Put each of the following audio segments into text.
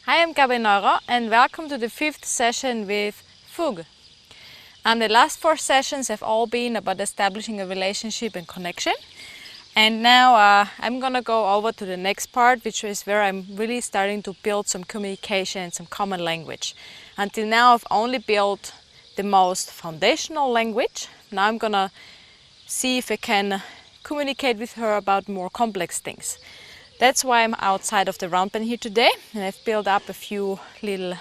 Hi, I'm Gabi Neuro and welcome to the 5th session with Fug. And the last 4 sessions have all been about establishing a relationship and connection. And now I'm gonna go over to the next part, which is where I'm really starting to build some communication and some common language. Until now I've only built the most foundational language. Now I'm gonna see if I can communicate with her about more complex things. That's why I'm outside of the round pen here today, and I've built up a few little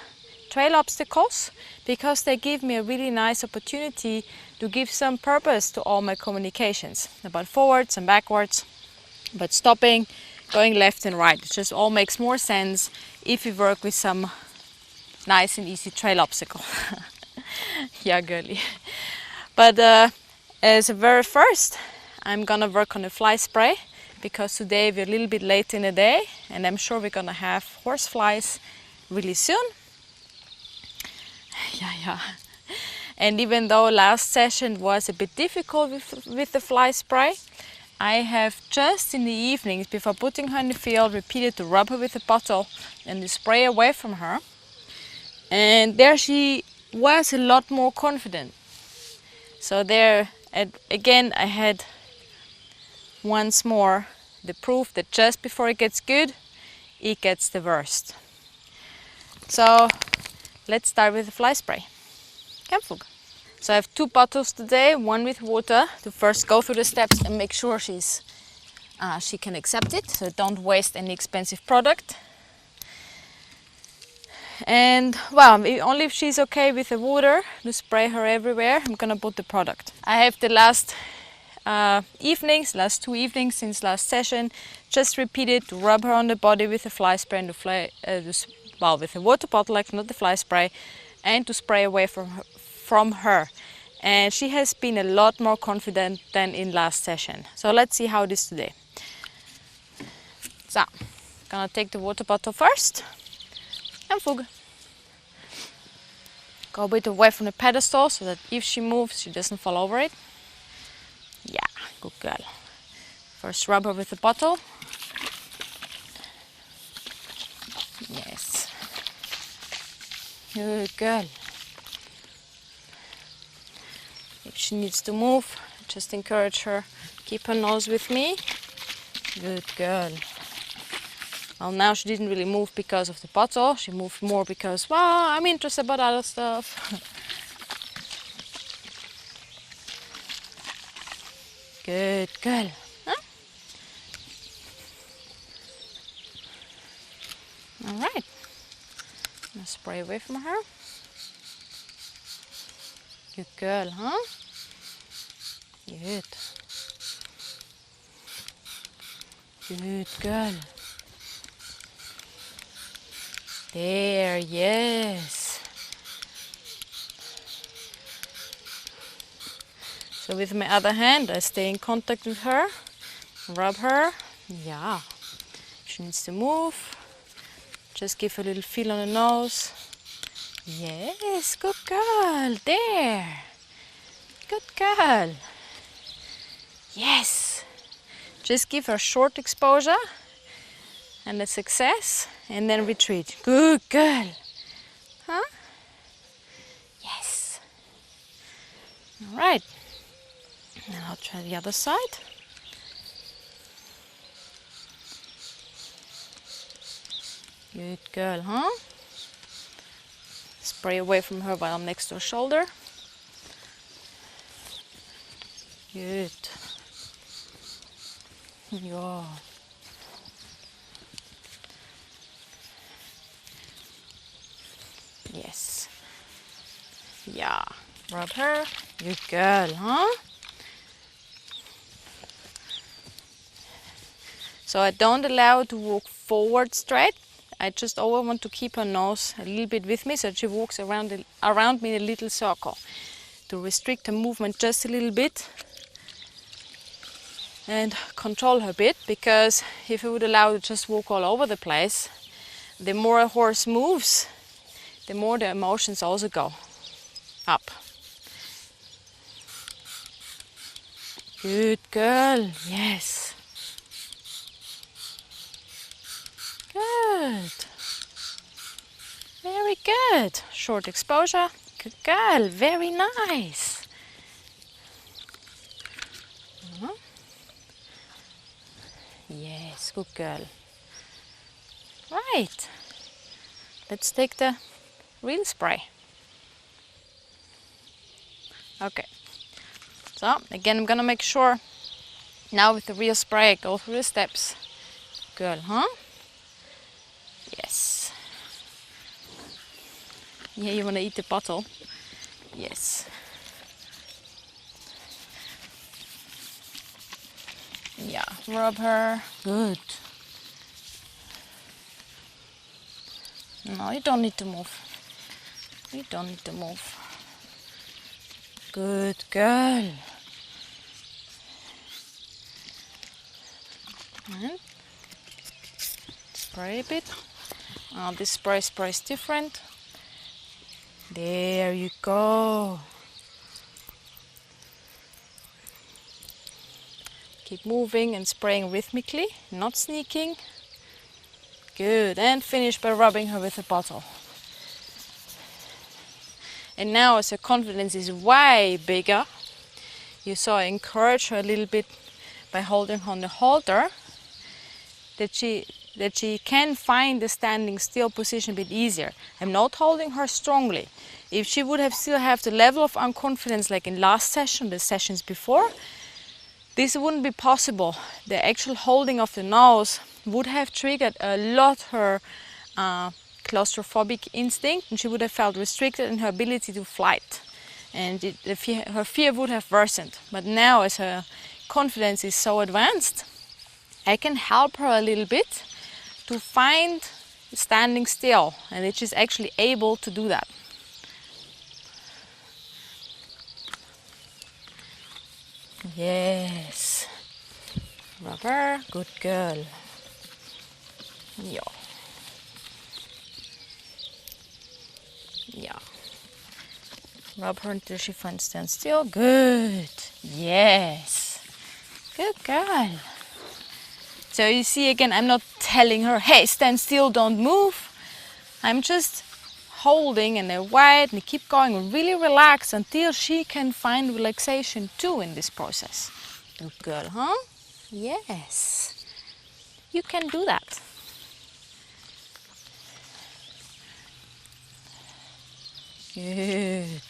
trail obstacles because they give me a really nice opportunity to give some purpose to all my communications about forwards and backwards, about stopping, going left and right. It just all makes more sense if you work with some nice and easy trail obstacle. Yeah, girly. But as a very first, I'm gonna work on a fly spray, because today we're a little bit late in the day and I'm sure we're gonna have horse flies really soon. Yeah. And even though last session was a bit difficult with the fly spray, I have just in the evenings before putting her in the field repeated to rub her with a bottle and to spray away from her. And there she was a lot more confident. So there, again, I had once more the proof that just before it gets good, it gets the worst. So let's start with the fly spray. Campfug. So I have 2 bottles today, one with water to first go through the steps and make sure she can accept it. So don't waste any expensive product. And well, only if she's okay with the water to spray her everywhere, I'm gonna put the product. I have the last 2 evenings since last session, just repeated to rub her on the body with a fly spray and with a water bottle, like not the fly spray, and to spray away from her. And she has been a lot more confident than in last session. So let's see how it is today. So, gonna take the water bottle first and Fug. Go a bit away from the pedestal so that if she moves, she doesn't fall over it. Yeah, good girl. First rub her with the bottle. Yes. Good girl. If she needs to move, just encourage her. Keep her nose with me. Good girl. Well, now she didn't really move because of the bottle. She moved more because, well, I'm interested about other stuff. Good girl. Huh? All right. Now spray away from her. Good girl, huh? Good. Good girl. There, yes. So with my other hand, I stay in contact with her, rub her. Yeah. If she needs to move, just give her a little feel on the nose. Yes, good girl. There. Good girl. Yes. Just give her short exposure and a success, and then retreat. Good girl. Huh? Yes. All right. And I'll try the other side. Good girl, huh? Spray away from her while I'm next to her shoulder. Good. Yeah. Yes. Yeah. Rub her. Good girl, huh? So I don't allow her to walk forward straight. I just always want to keep her nose a little bit with me so that she walks around me in a little circle to restrict her movement just a little bit and control her a bit, because if I would allow her to just walk all over the place, the more a horse moves, the more the emotions also go up. Good girl, yes. Good. good. Short exposure. Good girl. Very nice. Yes, good girl. Right. Let's take the real spray. Okay. So again, I'm gonna make sure now with the real spray I go through the steps. Good, huh? Yes. Yeah, you wanna eat the bottle? Yes. Yeah, rub her. Good. No, you don't need to move. You don't need to move. Good girl. And spray a bit. This spray is different. There you go. Keep moving and spraying rhythmically, not sneaking. Good, and finish by rubbing her with a bottle. And now as her confidence is way bigger, you saw I encourage her a little bit by holding her on the halter, that she can find the standing still position a bit easier. I'm not holding her strongly. If she would have still have the level of unconfidence like in last session, the sessions before, this wouldn't be possible. The actual holding of the nose would have triggered a lot her claustrophobic instinct, and she would have felt restricted in her ability to flight, and her fear would have worsened. But now, as her confidence is so advanced, I can help her a little bit to find standing still, and that she's actually able to do that. Yes. Rubber, good girl. Yeah. Yeah. Rub her until she finds stand still. Good. Yes. Good girl. So you see again, I'm not telling her, hey, stand still, don't move. I'm just holding and I wait and keep going really relaxed until she can find relaxation too in this process. Good girl, huh? Yes. You can do that. Good.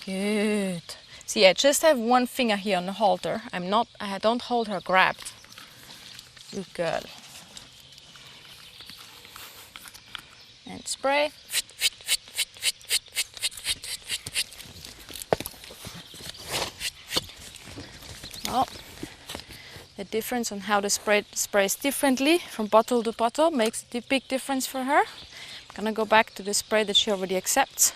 Good. See, I just have one finger here on the halter. I don't hold her grabbed. Good girl. And spray. Oh, the difference on how the spray sprays differently from bottle to bottle makes a big difference for her. I'm gonna go back to the spray that she already accepts.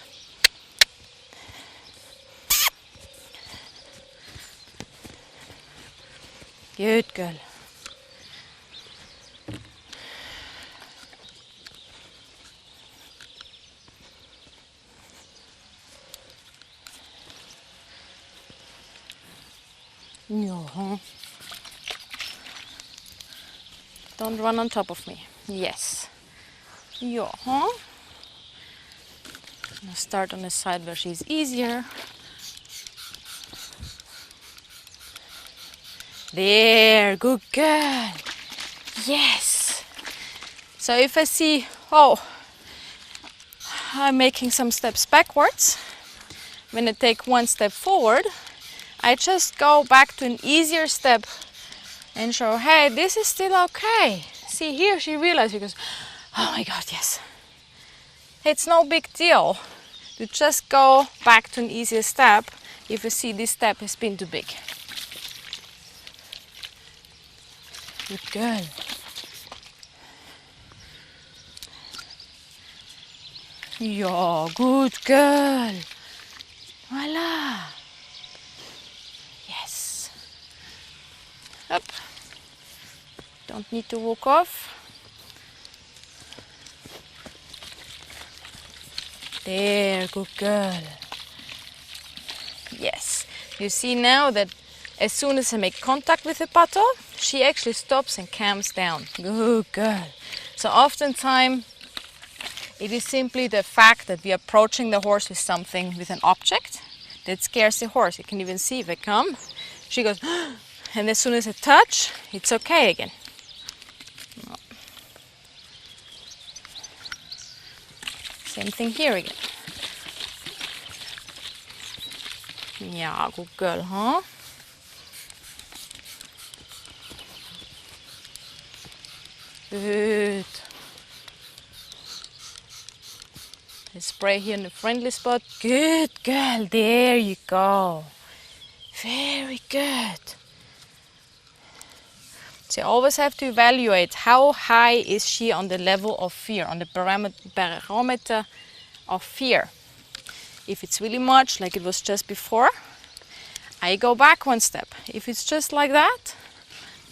Good girl. No, huh? Don't run on top of me. Yes. Yeah, huh? I'll start on the side where she's easier. There, good girl. Yes. So if I see, oh, I'm making some steps backwards, when I take one step forward, I just go back to an easier step and show, hey, this is still okay. See, here she realizes, she goes, oh my God, yes. It's no big deal to just go back to an easier step if you see this step has been too big. Good girl. Yeah, good girl. Voila. Yes. Up. Don't need to walk off. There, good girl. Yes. You see now that as soon as I make contact with the bottle, she actually stops and calms down. Good girl. So oftentimes it is simply the fact that we are approaching the horse with something, with an object, that scares the horse. You can even see if I come, she goes, and as soon as I touch, it's okay again. Same thing here again. Yeah, good girl, huh? Good. Let's spray here in the friendly spot. Good girl, there you go. Very good. So you always have to evaluate how high is she on the level of fear, on the barometer of fear. If it's really much, like it was just before, I go back one step. If it's just like that,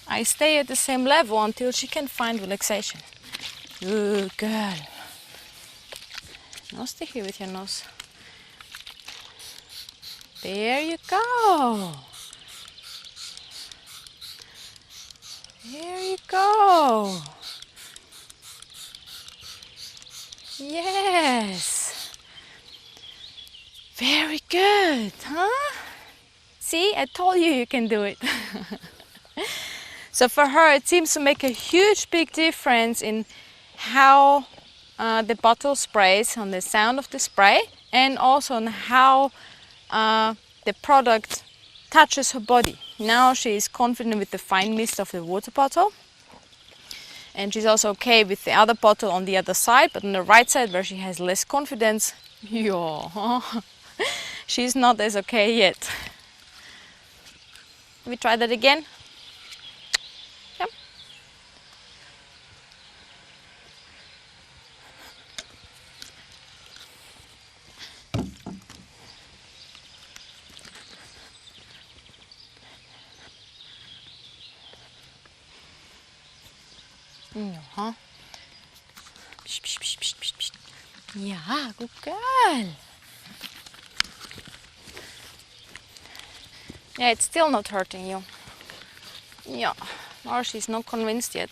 I stay at the same level until she can find relaxation. Good girl. Now stay here with your nose. There you go. There you go. Yes. Very good, huh? See, I told you you can do it. So for her, it seems to make a huge big difference in how the bottle sprays, on the sound of the spray, and also on how the product touches her body. Now she is confident with the fine mist of the water bottle, and she's also okay with the other bottle on the other side, but on the right side where she has less confidence, yeah, she's not as okay yet. We try that again. Yep. Yeah. Psh, psh, psh, psh, psh, psh. Yeah, good girl. Yeah, it's still not hurting you. Yeah, or she's not convinced yet.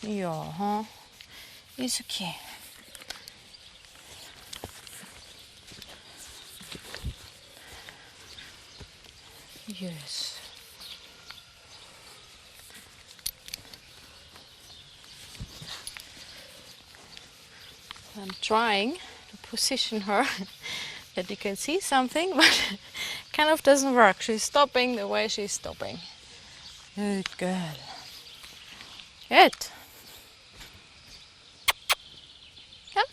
Yeah, huh? It's okay. Yes. I'm trying to position her that you can see something, but kind of doesn't work. She's stopping the way she's stopping. Good girl. Good. Come.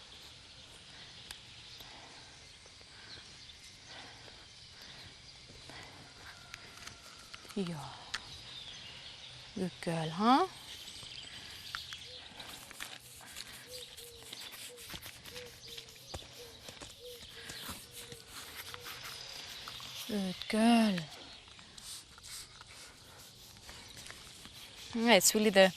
Yeah. Good girl, huh? Good girl. Yeah, it's really the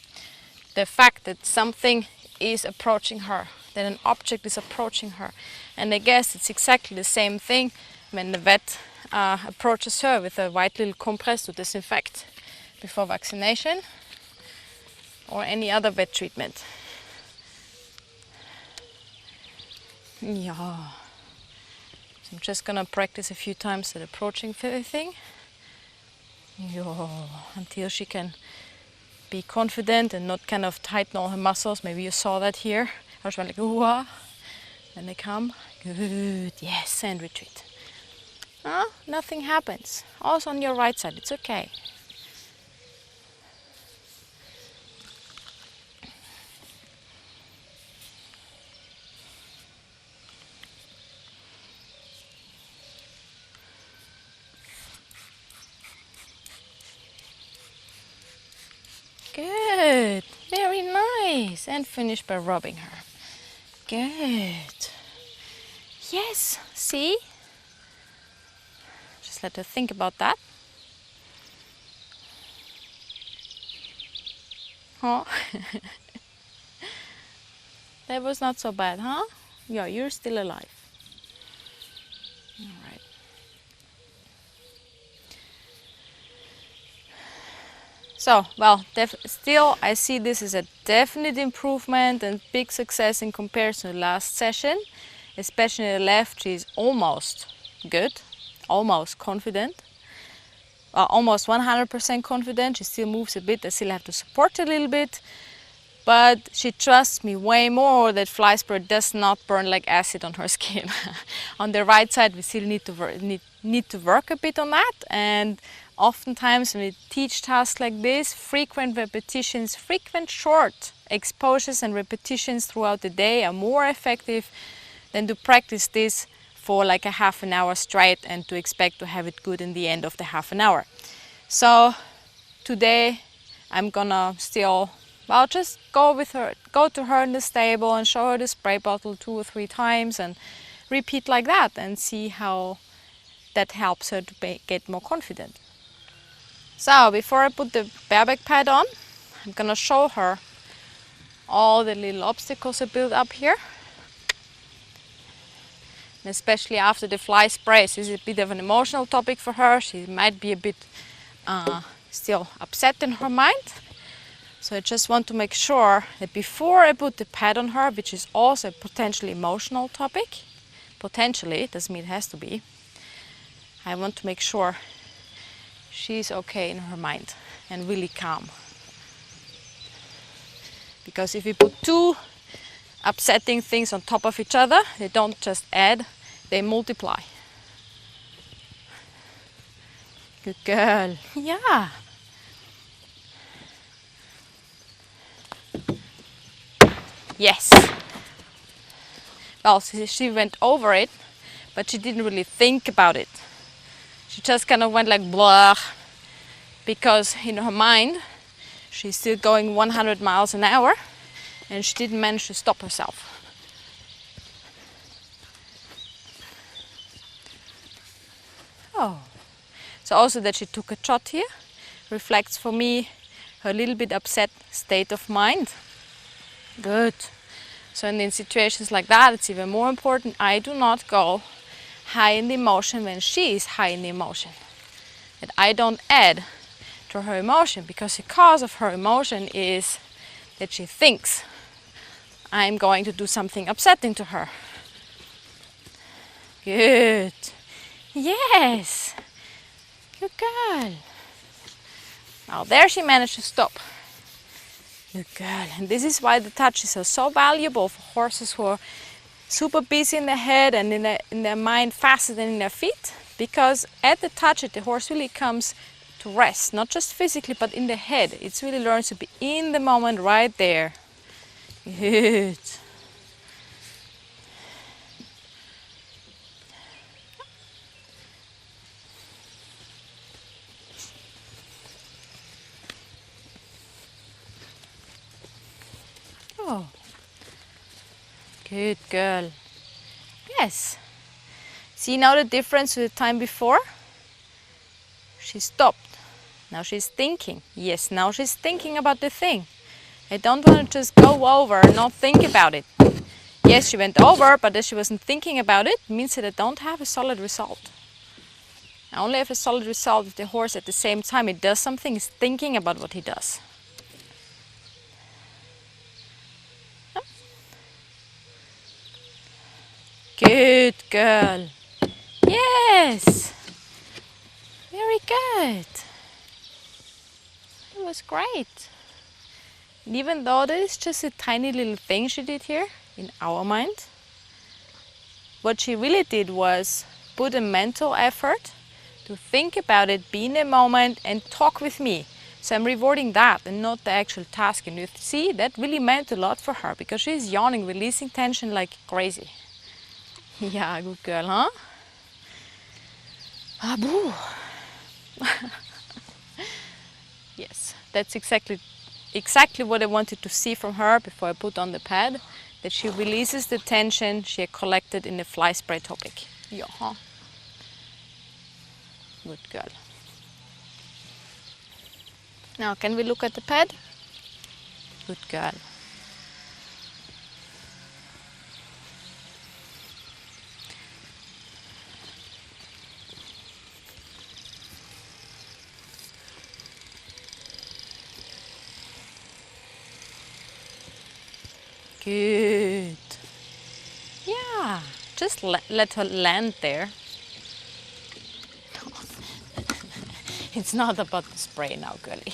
fact that something is approaching her, that an object is approaching her. And I guess it's exactly the same thing when the vet approaches her with a white little compress to disinfect before vaccination or any other vet treatment. Yeah. So I'm just gonna practice a few times at approaching everything. Yeah. Until she can be confident and not kind of tighten all her muscles. Maybe you saw that here. I was like, ooh, and they come. Good. Yes, and retreat. Nothing happens. Also on your right side, it's okay. Good. Very nice. And finish by rubbing her. Good. Yes. See? Just let her think about that. Oh. That was not so bad, huh? Yeah, you're still alive. All right. So, well, still I see this as a definite improvement and big success in comparison to last session. Especially the left, she's almost good, almost confident, almost 100% confident. She still moves a bit, I still have to support a little bit, but she trusts me way more that fly spray does not burn like acid on her skin. On the right side, we still need to work a bit on that, and oftentimes when we teach tasks like this, frequent repetitions, frequent short exposures and repetitions throughout the day are more effective than to practice this for like a half an hour straight and to expect to have it good in the end of the half an hour. So today I'm gonna still, well, just go to her in the stable and show her the spray bottle 2 or 3 times and repeat like that and see how that helps her to get more confident. So before I put the bareback pad on, I'm gonna show her all the little obstacles I built up here. And especially after the fly spray, this is a bit of an emotional topic for her. She might be a bit still upset in her mind. So I just want to make sure that before I put the pad on her, which is also a potentially emotional topic, potentially, it doesn't mean it has to be, I want to make sure she's okay in her mind and really calm. Because if you put 2 upsetting things on top of each other, they don't just add, they multiply. Good girl. Yeah. Yes. Well, she went over it, but she didn't really think about it. She just kind of went like blah, because in her mind, she's still going 100 miles an hour, and she didn't manage to stop herself. Oh. So also that she took a trot here reflects for me her little bit upset state of mind. Good. So in situations like that, it's even more important I do not go high in the emotion when she is high in the emotion. That I don't add to her emotion, because the cause of her emotion is that she thinks I'm going to do something upsetting to her. Good. Yes. Good girl. Now there she managed to stop. Good girl. And this is why the touches are so valuable for horses who are super busy in their head and in their mind faster than in their feet. Because at the touch it, the horse really comes to rest, not just physically but in the head. It really learns to be in the moment right there. Good. Oh, good girl. Yes. See now the difference with the time before? She stopped. Now she's thinking. Yes, now she's thinking about the thing. I don't want to just go over and not think about it. Yes, she went over, but if she wasn't thinking about it, it means that I don't have a solid result. I only have a solid result if the horse at the same time he does something, is thinking about what he does. Good girl. Yes. Very good. It was great. And even though that is just a tiny little thing she did here, in our mind, what she really did was put a mental effort to think about it, be in the moment and talk with me. So I'm rewarding that and not the actual task. And you see, that really meant a lot for her because she's yawning, releasing tension like crazy. Yeah, good girl, huh? Ah, boo. Yes, that's exactly what I wanted to see from her before I put on the pad. That she releases the tension she had collected in the fly spray topic. Yeah, huh? Good girl. Now, can we look at the pad? Good girl. Good. Yeah, just let her land there. It's not about the spray now, girlie.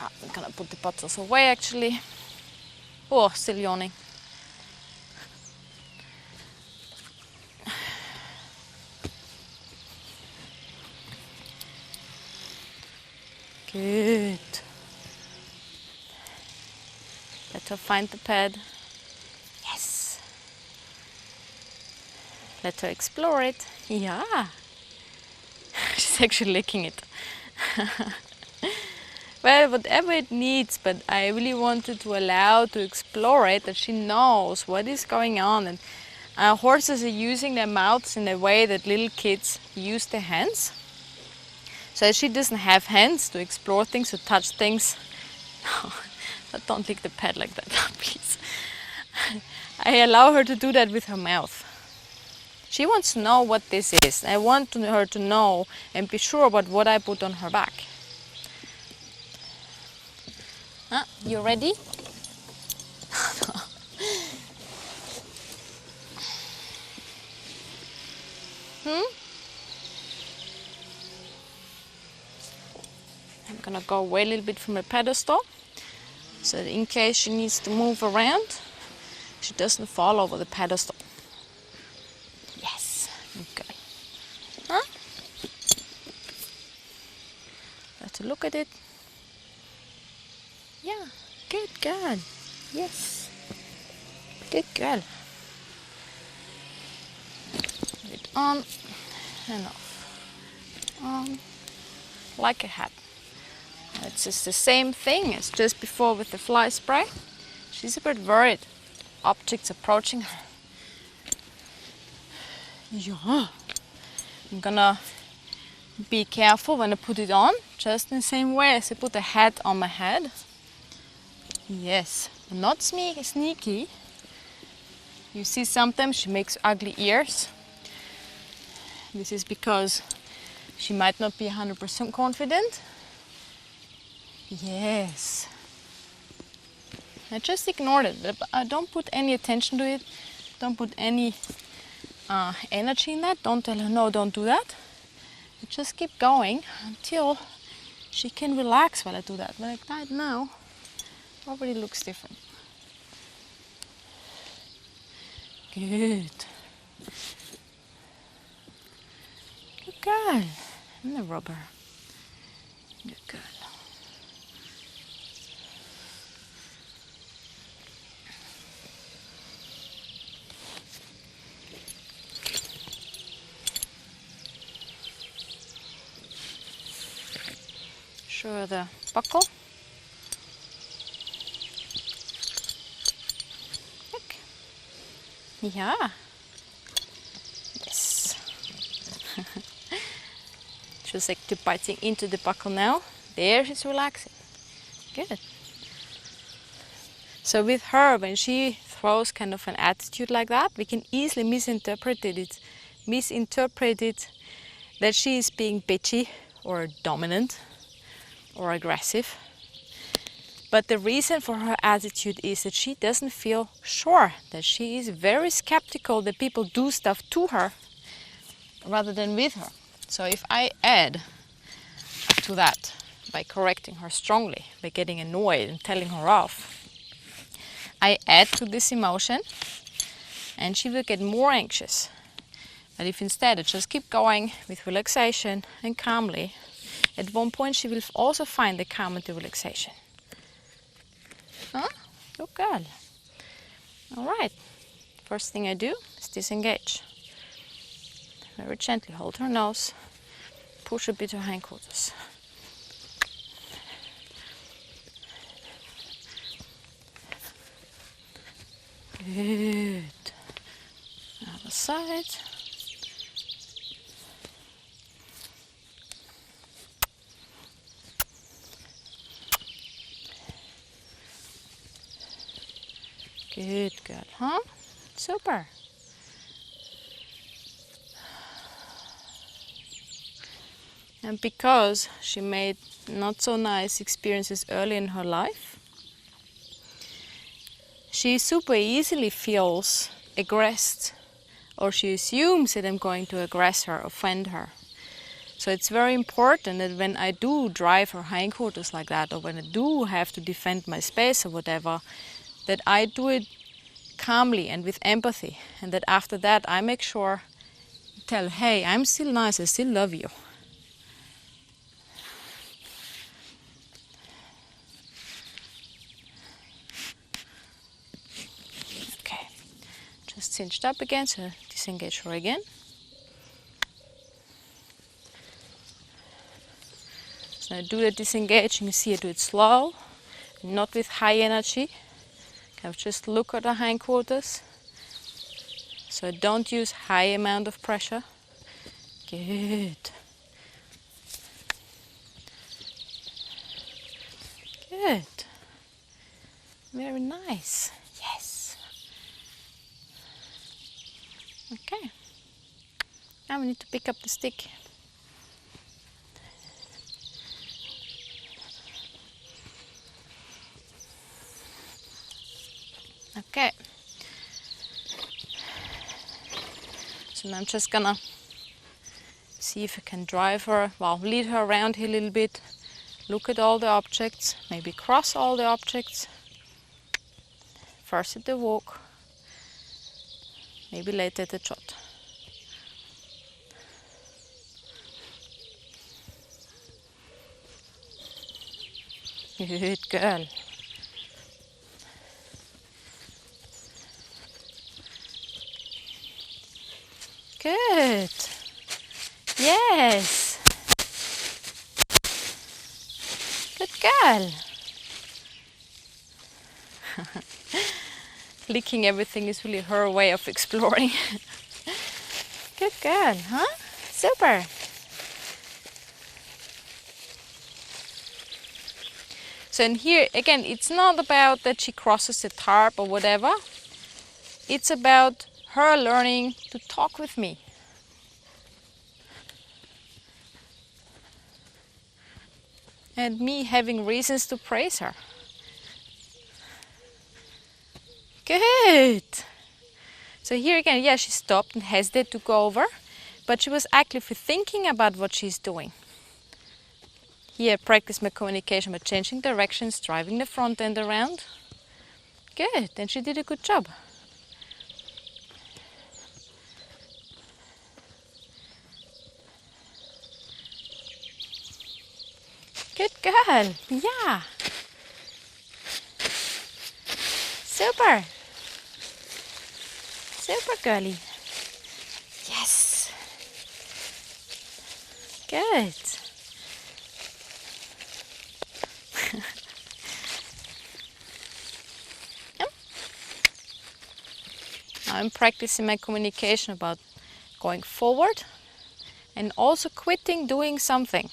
I'm gonna put the bottles away actually. Oh, still yawning. Good. Let her find the pad. Yes. Let her explore it. Yeah. She's actually licking it. Well, whatever it needs, but I really wanted to allow to explore it, that she knows what is going on. And horses are using their mouths in a way that little kids use their hands. So she doesn't have hands to explore things, to touch things. But don't lick the pad like that, please. I allow her to do that with her mouth. She wants to know what this is. I want her to know and be sure about what I put on her back. You ready? I'm gonna go away a little bit from the pedestal, so that in case she needs to move around, she doesn't fall over the pedestal. Yes, okay. Let's look at it. Yeah, good girl. Yes, good girl. Put it on and off. On, like a hat. It's just the same thing as just before with the fly spray. She's a bit worried. Objects approaching her. Yeah. I'm gonna be careful when I put it on, just in the same way as I put a hat on my head. Yes, not sneaky. You see, sometimes she makes ugly ears. This is because she might not be 100% confident. Yes. I just ignored it. Don't put any attention to it. Don't put any energy in that. Don't tell her, no, don't do that. You just keep going until she can relax while I do that. Like that now, already looks different. Good. Good girl. And the rubber. Good girl. Show her the buckle. Look. Yeah. Yes. She's like biting into the buckle now. There, she's relaxing. Good. So with her, when she throws kind of an attitude like that, we can easily misinterpret it that she is being bitchy or dominant or aggressive. But the reason for her attitude is that she doesn't feel sure, that she is very skeptical that people do stuff to her rather than with her. So if I add to that by correcting her strongly, by getting annoyed and telling her off, I add to this emotion and she will get more anxious. But if instead I just keep going with relaxation and calmly, at one point she will also find the calm and the relaxation. Huh? Good girl. All right. First thing I do is disengage. Very gently hold her nose, push a bit her hindquarters. Good. Other side. Good girl, huh? Super. And because she made not so nice experiences early in her life, she super easily feels aggressed, or she assumes that I'm going to aggress her, offend her. So it's very important that when I do drive her hindquarters like that, or when I do have to defend my space or whatever, that I do it calmly and with empathy, and that after that I make sure to tell, hey, I'm still nice, I still love you. Okay, just cinched up again, so disengage her again. So I do the disengage, and you see I do it slow, not with high energy. Kind of just look at the hindquarters. So don't use high amount of pressure. Good. Good. Very nice. Yes. Okay. Now we need to pick up the stick. Okay. So now I'm just gonna see if I can drive her, well, lead her around here a little bit. Look at all the objects, maybe cross all the objects. First at the walk, maybe later at the trot. Good girl. Good. Yes. Good girl. Licking everything is really her way of exploring. Good girl, huh? Super. So in here, again, it's not about that she crosses the tarp or whatever. It's about her learning to talk with me. And me having reasons to praise her. Good. So here again, yeah, she stopped and hesitated to go over, but she was actively thinking about what she's doing. Here I practice my communication by changing directions, driving the front end around. Good, and she did a good job. Good girl, yeah. Super. Super girly. Yes. Good. Yep. Now I'm practicing my communication about going forward and also quitting doing something.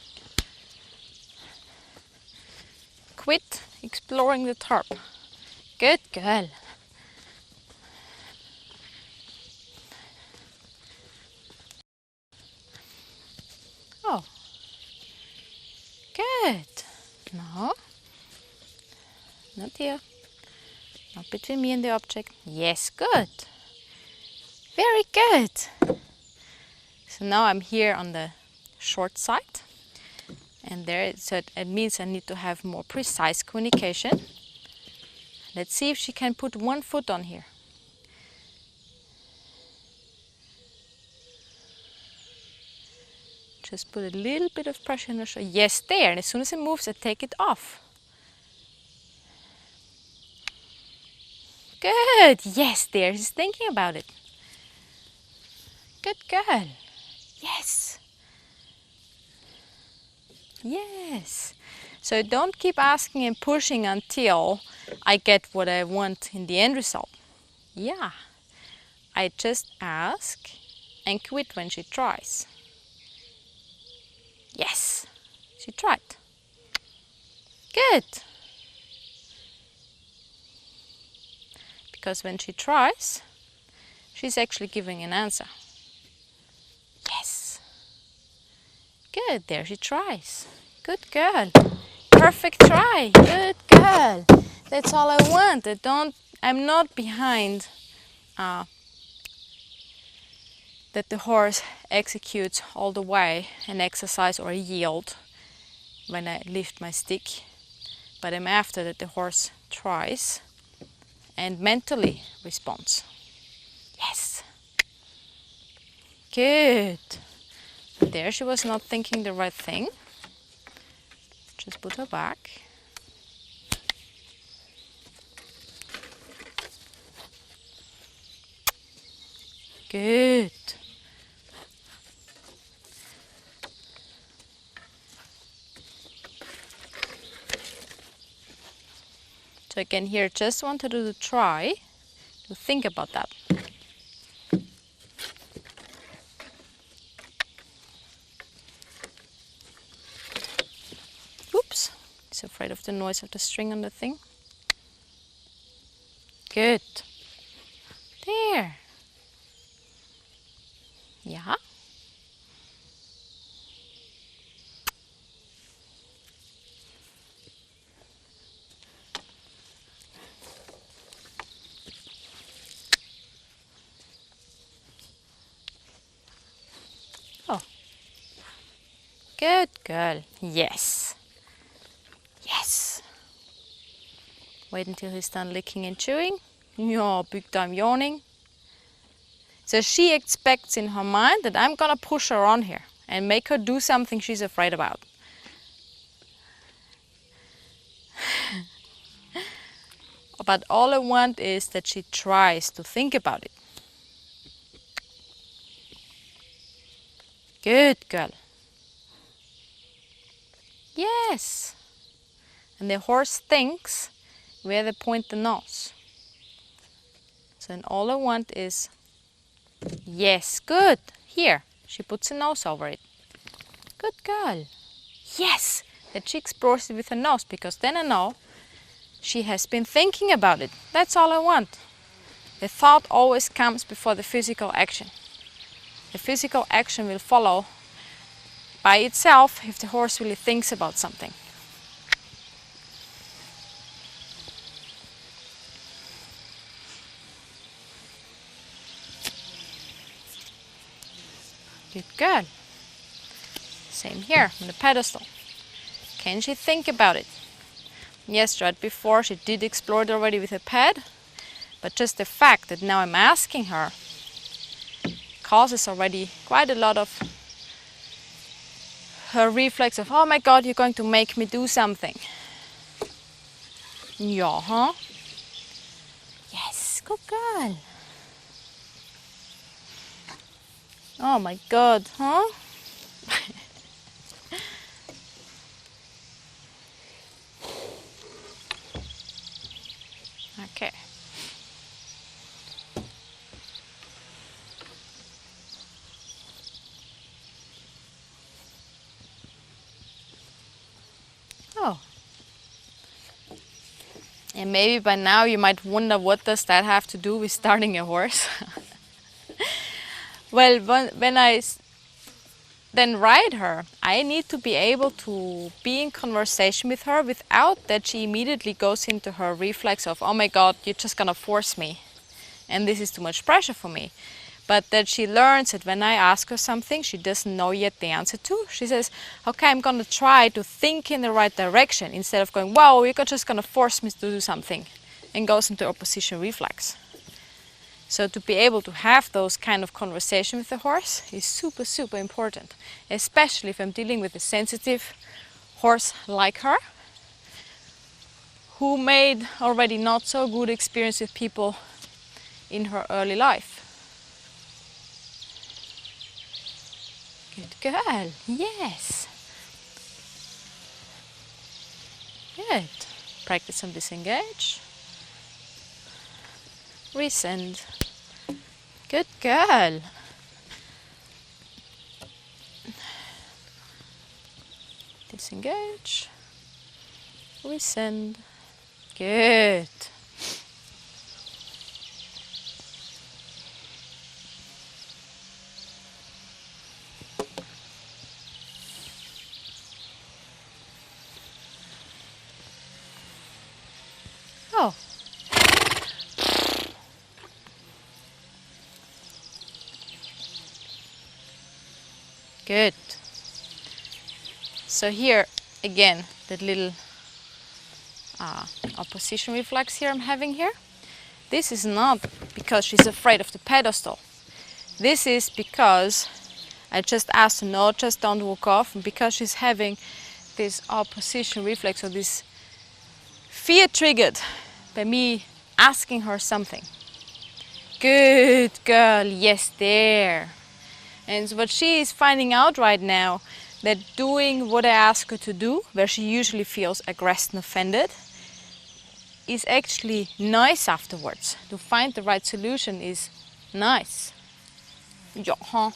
Quit exploring the tarp. Good girl. Oh. Good. No. Not here. Not between me and the object. Yes, good. Very good. So now I'm here on the short side. And there, so it means I need to have more precise communication. Let's see if she can put one foot on here. Just put a little bit of pressure on her shoulder. Yes, there. And as soon as it moves, I take it off. Good. Yes, there. She's thinking about it. Good girl. Yes. Yes. So don't keep asking and pushing until I get what I want in the end result. Yeah. I just ask and quit when she tries. Yes. She tried. Good. Because when she tries, she's actually giving an answer. Yes. Good, there she tries. Good girl. Perfect try. Good girl. That's all I want. I'm not behind that the horse executes all the way an exercise or a yield when I lift my stick, but I'm after that the horse tries and mentally responds. Yes. Good. There she was not thinking the right thing. Just put her back. Good. So again here, just want to do the try, to think about that. Oops, he's afraid of the noise of the string on the thing. Good. There. Yeah. Oh. Good girl. Yes. Yes. Wait until he's done licking and chewing. Yeah, big time yawning. So she expects in her mind that I'm gonna push her on here and make her do something she's afraid about. But all I want is that she tries to think about it. Good girl. Yes. And the horse thinks where they point the nose. So then all I want is, yes, good. Here, she puts a nose over it. Good girl. Yes, that she explores it with her nose, because then I know she has been thinking about it. That's all I want. The thought always comes before the physical action. The physical action will follow by itself if the horse really thinks about something. Good girl. Same here on the pedestal. Can she think about it? Yes, right before she did explore it already with a pad, but just the fact that now I'm asking her causes already quite a lot of her reflex of, oh my God, you're going to make me do something. Yeah, huh? Yes, good girl. Oh my God, huh? Okay. Oh. And maybe by now you might wonder, what does that have to do with starting a horse? Well, when I then ride her, I need to be able to be in conversation with her without that she immediately goes into her reflex of, oh my God, you're just gonna force me and this is too much pressure for me. But that she learns that when I ask her something she doesn't know yet the answer to, she says, okay, I'm gonna try to think in the right direction, instead of going, wow, you're just gonna force me to do something, and goes into opposition reflex. So to be able to have those kind of conversation with the horse is super, super important, especially if I'm dealing with a sensitive horse like her, who made already not so good experience with people in her early life. Good girl, yes. Good. Practice some disengage. Resend. Good girl. Disengage. Resend. Good. Oh. Good. So here again, that little opposition reflex here I'm having here. This is not because she's afraid of the pedestal. This is because I just asked her, no, just don't walk off, and because she's having this opposition reflex, or this fear triggered by me asking her something. Good girl, yes, there. And what she is finding out right now, that doing what I ask her to do, where she usually feels aggressed and offended, is actually nice afterwards. To find the right solution is nice. Yeah, huh?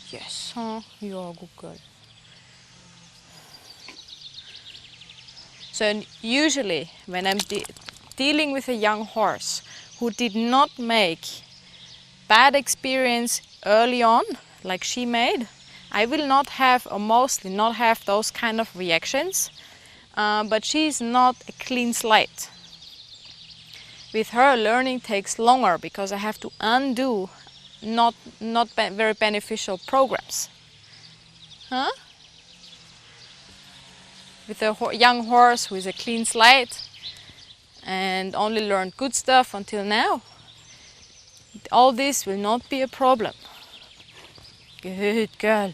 Yes, huh? You're a good girl. So usually when I'm dealing with a young horse who did not make bad experience early on, like she made, I will not have, or mostly not have, those kind of reactions. But she's not a clean slate. With her, learning takes longer because I have to undo not very beneficial programs. Huh? With a young horse who is a clean slate and only learned good stuff until now, all this will not be a problem. Good girl.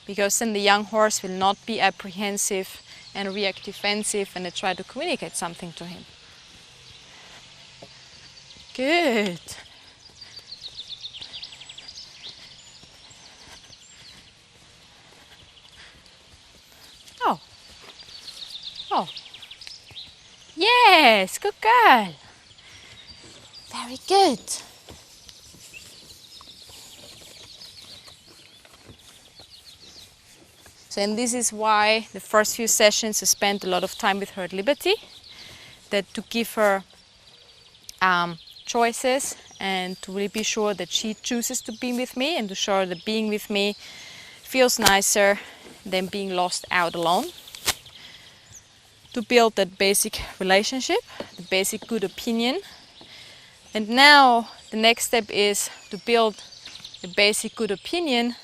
Because then the young horse will not be apprehensive and react defensive and try to communicate something to him. Good. Oh. Oh. Yes, good girl. Very good. So, and this is why the first few sessions I spent a lot of time with her at liberty, that to give her choices and to really be sure that she chooses to be with me, and to show her that being with me feels nicer than being lost out alone. To build that basic relationship, the basic good opinion. And now the next step is to build the basic good opinion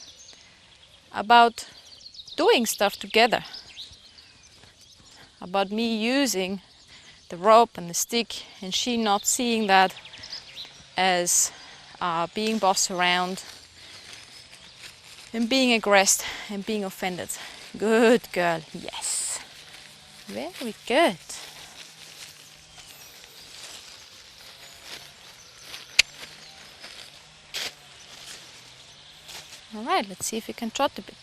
about doing stuff together. About me using the rope and the stick, and she not seeing that as being bossed around and being aggressed and being offended. Good girl, yes. Very good. All right, let's see if you can trot a bit.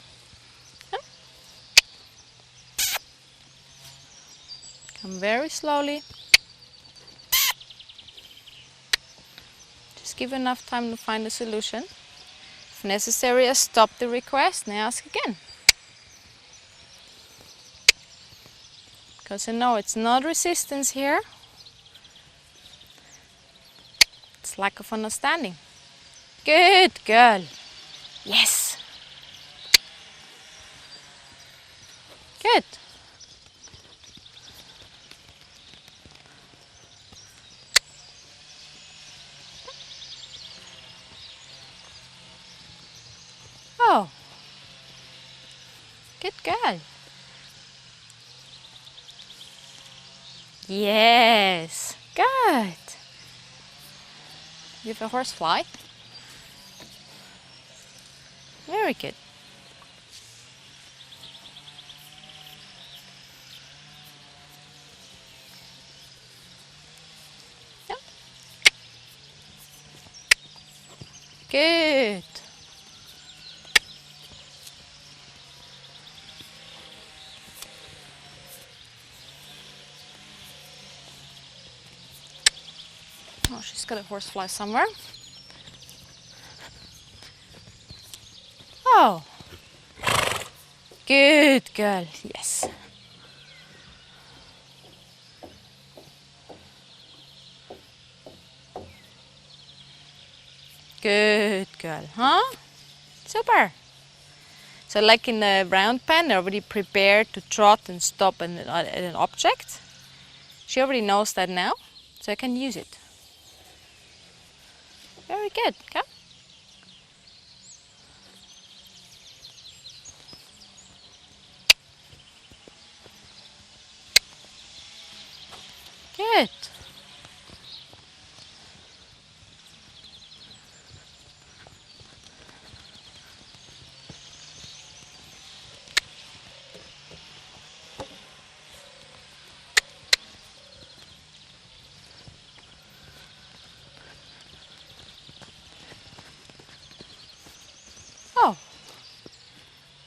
Huh? Come very slowly. Just give enough time to find a solution. If necessary, I stop the request and I ask again. Because I know it's not resistance here. It's lack of understanding. Good girl. Yes. Good. Oh. Good girl. Yes. Good. You have a horsefly? Very good. Yep. Good. Oh, she's got a horsefly somewhere. Oh. Good girl, yes. Good girl, huh? Super. So like in the round pen, already prepared to trot and stop at an object. She already knows that now, so I can use it. Very good, come.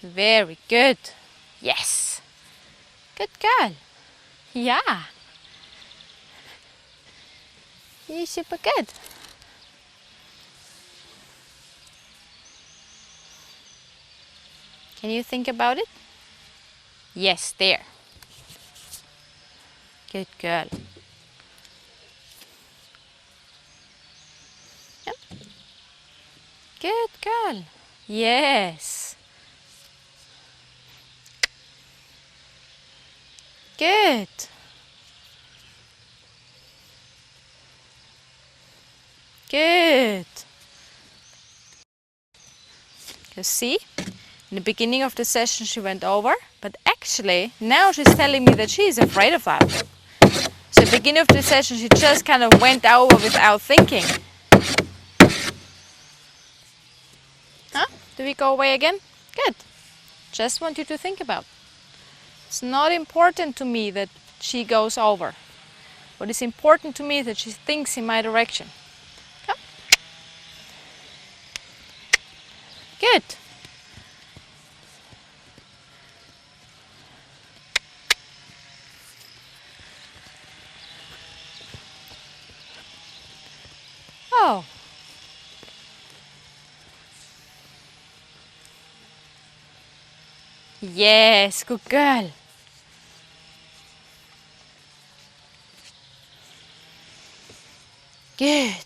Very good. Yes. Good girl. Yeah. You're super good. Can you think about it? Yes, there. Good girl. Yep. Good girl. Yes. Good. Good. You see, in the beginning of the session she went over, but actually now she's telling me that she's afraid of that. So at the beginning of the session she just kind of went over without thinking. Huh? Do we go away again? Good. Just want you to think about. It's not important to me that she goes over. What is important to me is that she thinks in my direction. Come. Good. Oh. Yes, good girl. Good.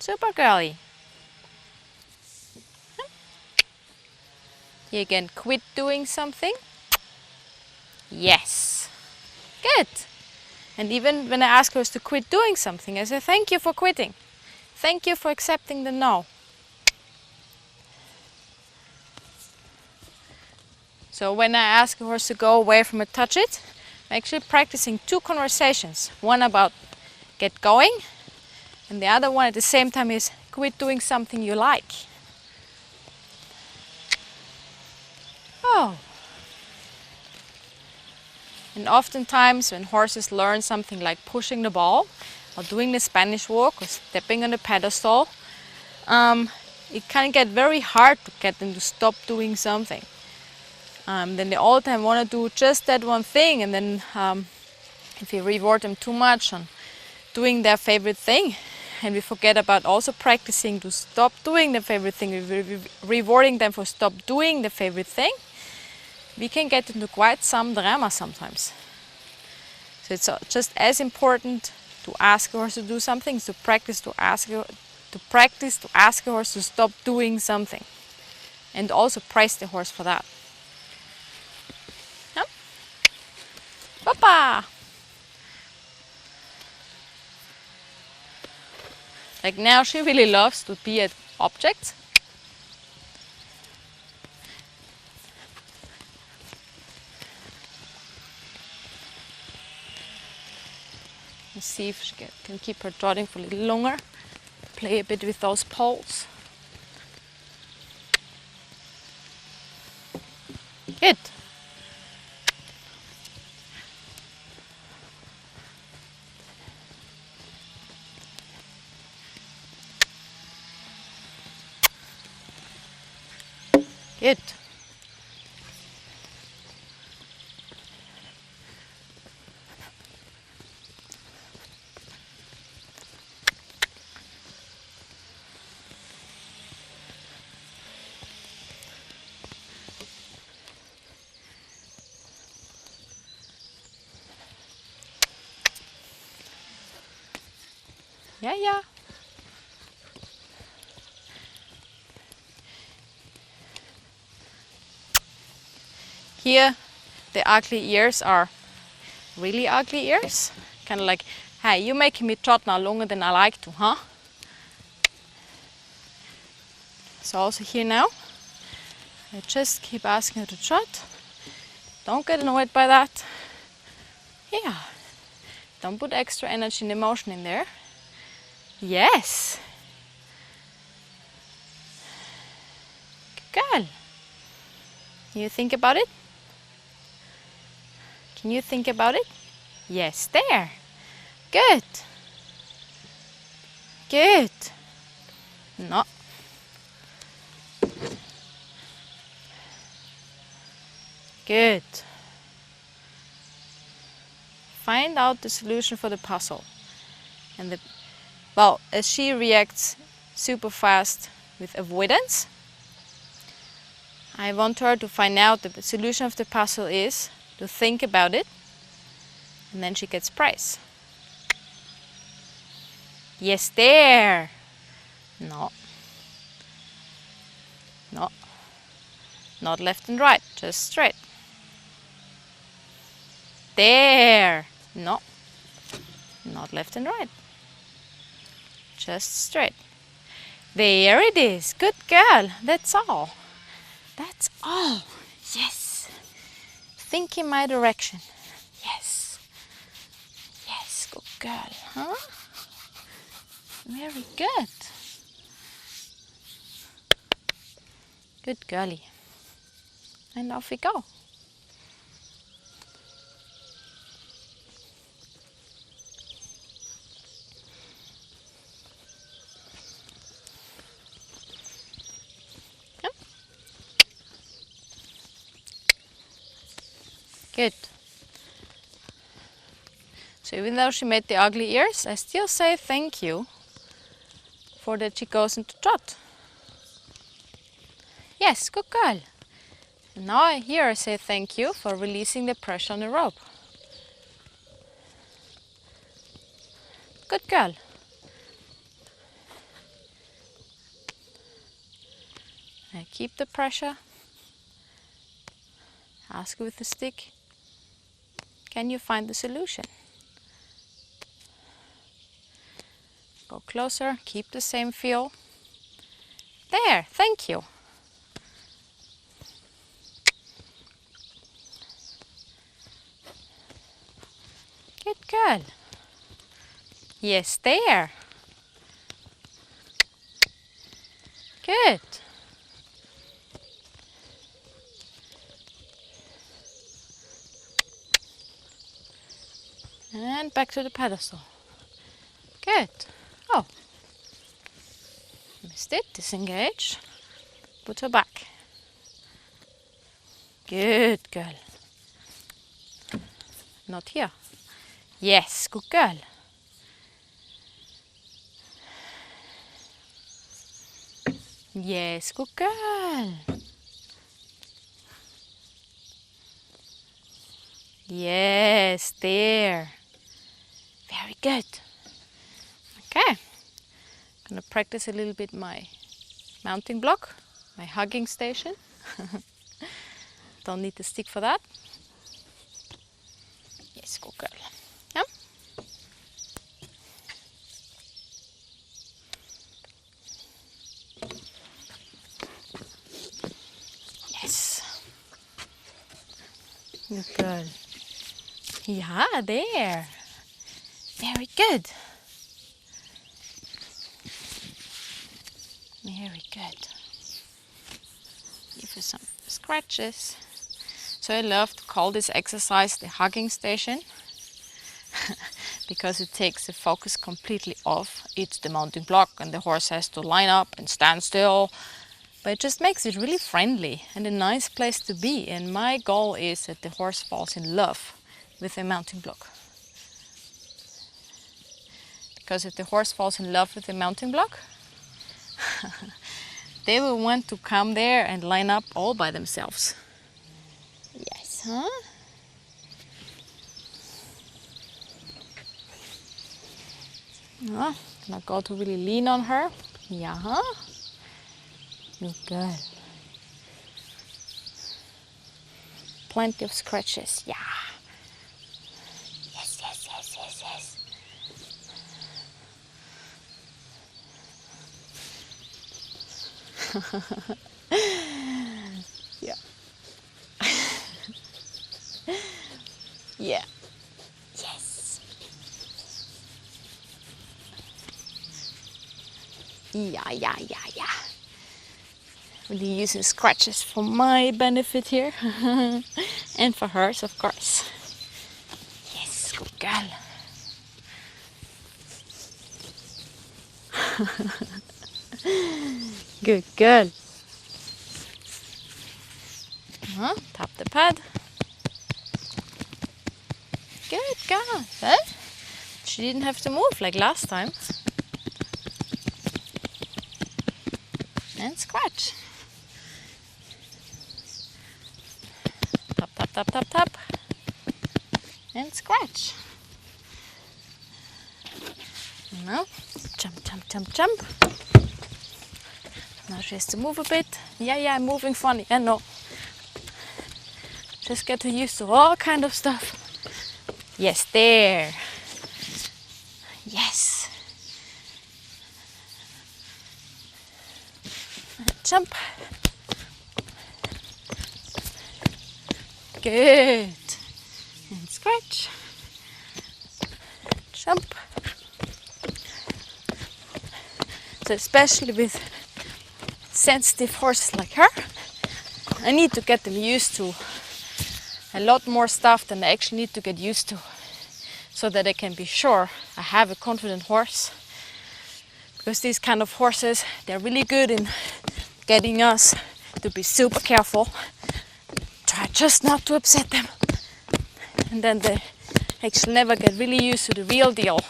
Super girly. You can quit doing something. Yes. Good. And even when I ask her to quit doing something, I say, thank you for quitting. Thank you for accepting the no. So when I ask a horse to go away from a touch it, I'm actually practicing two conversations. One about get going, and the other one at the same time is quit doing something you like. Oh. And oftentimes when horses learn something like pushing the ball, or doing the Spanish walk, or stepping on the pedestal, it can get very hard to get them to stop doing something. Then they all the time want to do just that one thing, and then if you reward them too much on doing their favorite thing, and we forget about also practicing to stop doing the favorite thing, rewarding them for stop doing the favorite thing, we can get into quite some drama sometimes. So it's just as important to ask a horse to do something as to practice to ask a horse to stop doing something, and also praise the horse for that. Yeah? Papa! Like now she really loves to be at objects. Let's see if she can keep her trotting for a little longer. Play a bit with those poles. Good. Good. Yeah, yeah. Here, the ugly ears are really ugly ears. Kind of like, hey, you're making me trot now longer than I like to, huh? So also here now, I just keep asking her to trot. Don't get annoyed by that. Yeah. Don't put extra energy and emotion in there. Yes. Good girl. Can you think about it? Can you think about it? Yes, there. Good. Good. No. Good. Find out the solution for the puzzle. And well, as she reacts super fast with avoidance, I want her to find out the solution of the puzzle is to think about it, and then she gets praise. Yes, there. No. No. Not left and right, just straight. There. No. Not left and right. Just straight. There it is. Good girl. That's all. That's all. Yes. Think in my direction. Yes. Yes, good girl. Huh? Very good. Good girlie. And off we go. Yep. Good. So even though she made the ugly ears, I still say thank you for that she goes into trot. Yes, good girl. And now here I say thank you for releasing the pressure on the rope. Good girl. I keep the pressure. Ask with the stick, can you find the solution? Go closer, keep the same feel. There, thank you. Good girl. Yes, there. Good. And back to the pedestal. Good. Oh. Missed it. Disengage. Put her back. Good girl. Not here. Yes, good girl. Yes, good girl. Yes, there. Very good. Okay. I'm gonna practice a little bit my mounting block, my hugging station. Don't need the stick for that. Yes, good girl. Yeah. Yes. Good girl. Yeah, there. Very good. Very good. Give her some scratches. So I love to call this exercise the hugging station because it takes the focus completely off. It's the mounting block and the horse has to line up and stand still. But it just makes it really friendly and a nice place to be. And my goal is that the horse falls in love with the mounting block. Because if the horse falls in love with the mounting block, they will want to come there and line up all by themselves. Yes, huh? Not go to really lean on her. Yeah, huh? Good girl. Plenty of scratches. Yeah. Yes, yes, yes, yes, yes. Yeah. Yeah. Yes. Yeah, yeah, yeah, yeah. Really using scratches for my benefit here. And for hers, of course. Yes, good girl. Good girl. Tap the pad. Good girl. Huh? She didn't have to move like last time. And scratch. Tap, tap, tap, tap, tap. And scratch. Now, jump, jump, jump, jump. Now she has to move a bit. Yeah, I'm moving funny. Yeah, no. Just get her used to all kind of stuff. Yes, there. Yes. Jump. Good. And scratch. Jump. So especially with sensitive horses like her, I need to get them used to a lot more stuff than they actually need to get used to, so that I can be sure I have a confident horse. Because these kind of horses, they're really good in getting us to be super careful, try just not to upset them, and then they actually never get really used to the real deal.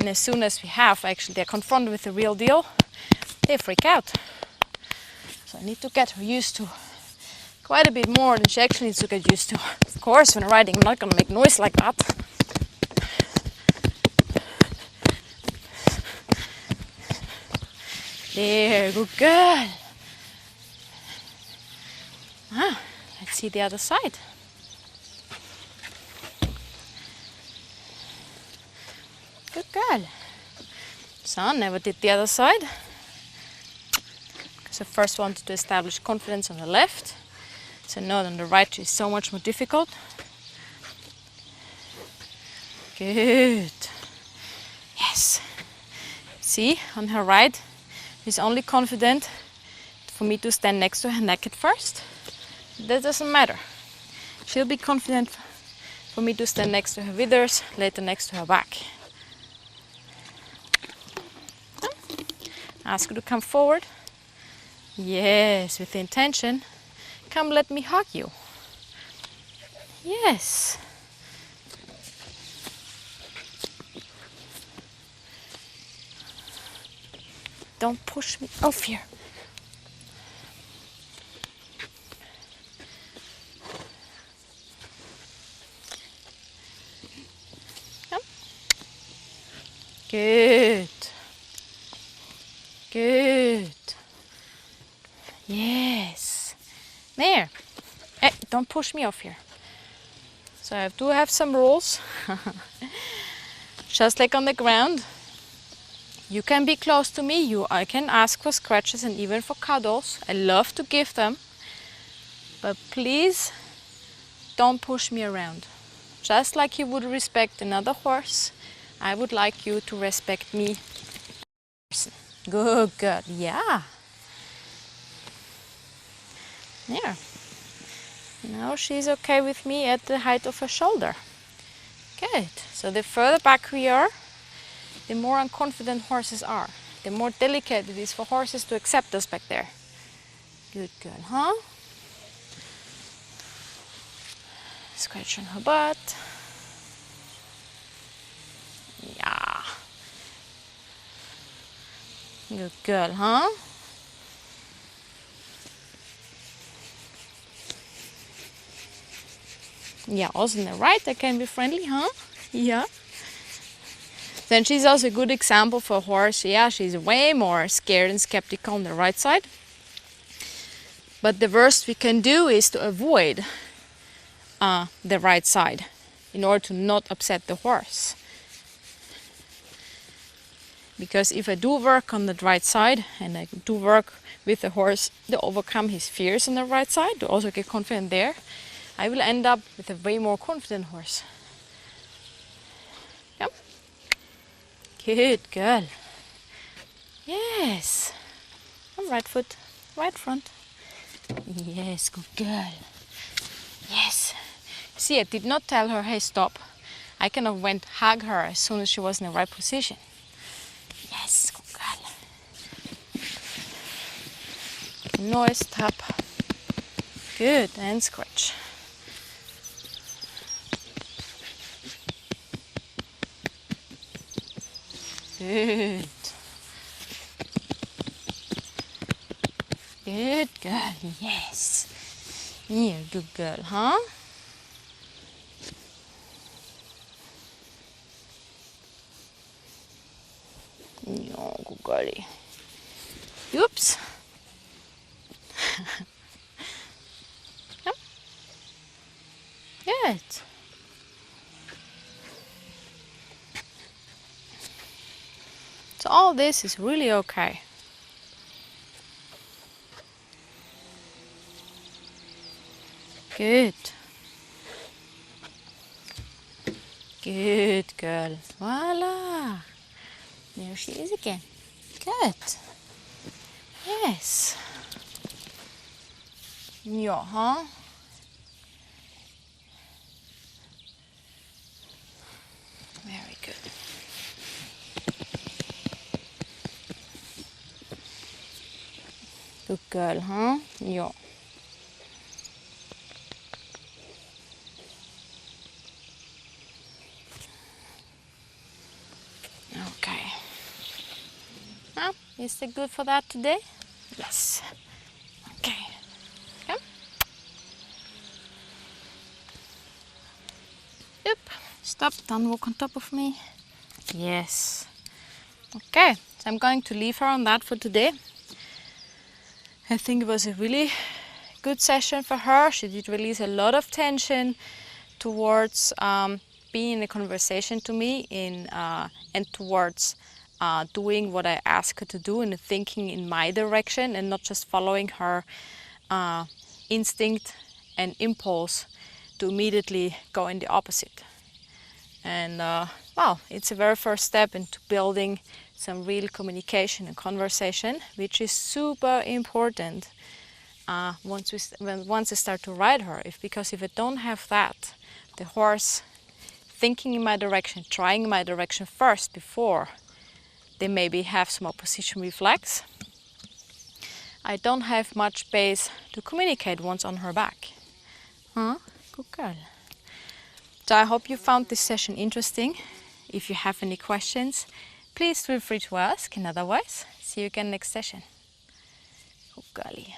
And as soon as they're confronted with the real deal, they freak out. So I need to get her used to quite a bit more than she actually needs to get used to. Of course, when riding, I'm not going to make noise like that. There, good girl. Let's see the other side. Good girl. So never did the other side. Because I first wanted to establish confidence on the left. So now on the right is so much more difficult. Good. Yes. See, on her right, she's only confident for me to stand next to her naked first. That doesn't matter. She'll be confident for me to stand next to her withers, later next to her back. Ask her to come forward. Yes, with the intention, come let me hug you. Yes. Don't push me off here. Come. Good. Good. Yes. There. Hey, don't push me off here. So I do have some rules. Just like on the ground. You can be close to me. I can ask for scratches and even for cuddles. I love to give them. But please don't push me around. Just like you would respect another horse, I would like you to respect me. Good, good. Yeah. There. Now she's okay with me at the height of her shoulder. Good. So the further back we are, the more unconfident horses are. The more delicate it is for horses to accept us back there. Good girl, huh? Scratch on her butt. Yeah. Good girl, huh? Yeah, also on the right I can be friendly, huh? Yeah. Then she's also a good example for a horse. Yeah, she's way more scared and skeptical on the right side. But the worst we can do is to avoid the right side in order to not upset the horse. Because if I do work on the right side and I do work with the horse to overcome his fears on the right side, to also get confident there, I will end up with a way more confident horse. Yep. Good girl. Yes. On right foot, right front. Yes, good girl. Yes. See, I did not tell her, hey, stop. I kind of went hug her as soon as she was in the right position. Yes, good girl. Noise, tap. Good, and scratch. Good. Good girl, yes. You're a good girl, huh? No, good girlie. Oops. Good. So all this is really okay. Good. Good girl. Voila. There she is again. Good. Yes. Yeah, huh? Very good. Good girl, huh? Yeah. Okay. Now, is it good for that today? Yes. Okay. Come. Yep. Stop. Don't walk on top of me. Yes. Okay. So I'm going to leave her on that for today. I think it was a really good session for her. She did release a lot of tension towards being in a conversation to me and towards doing what I asked her to do and thinking in my direction and not just following her instinct and impulse to immediately go in the opposite. And well, it's a very first step into building some real communication and conversation, which is super important once I start to ride her. Because if I don't have that, the horse thinking in my direction, trying in my direction first before they maybe have some opposition reflex, I don't have much space to communicate once on her back. Huh? Good girl. So I hope you found this session interesting. If you have any questions, please feel free to ask, and otherwise, see you again next session. Good girlie.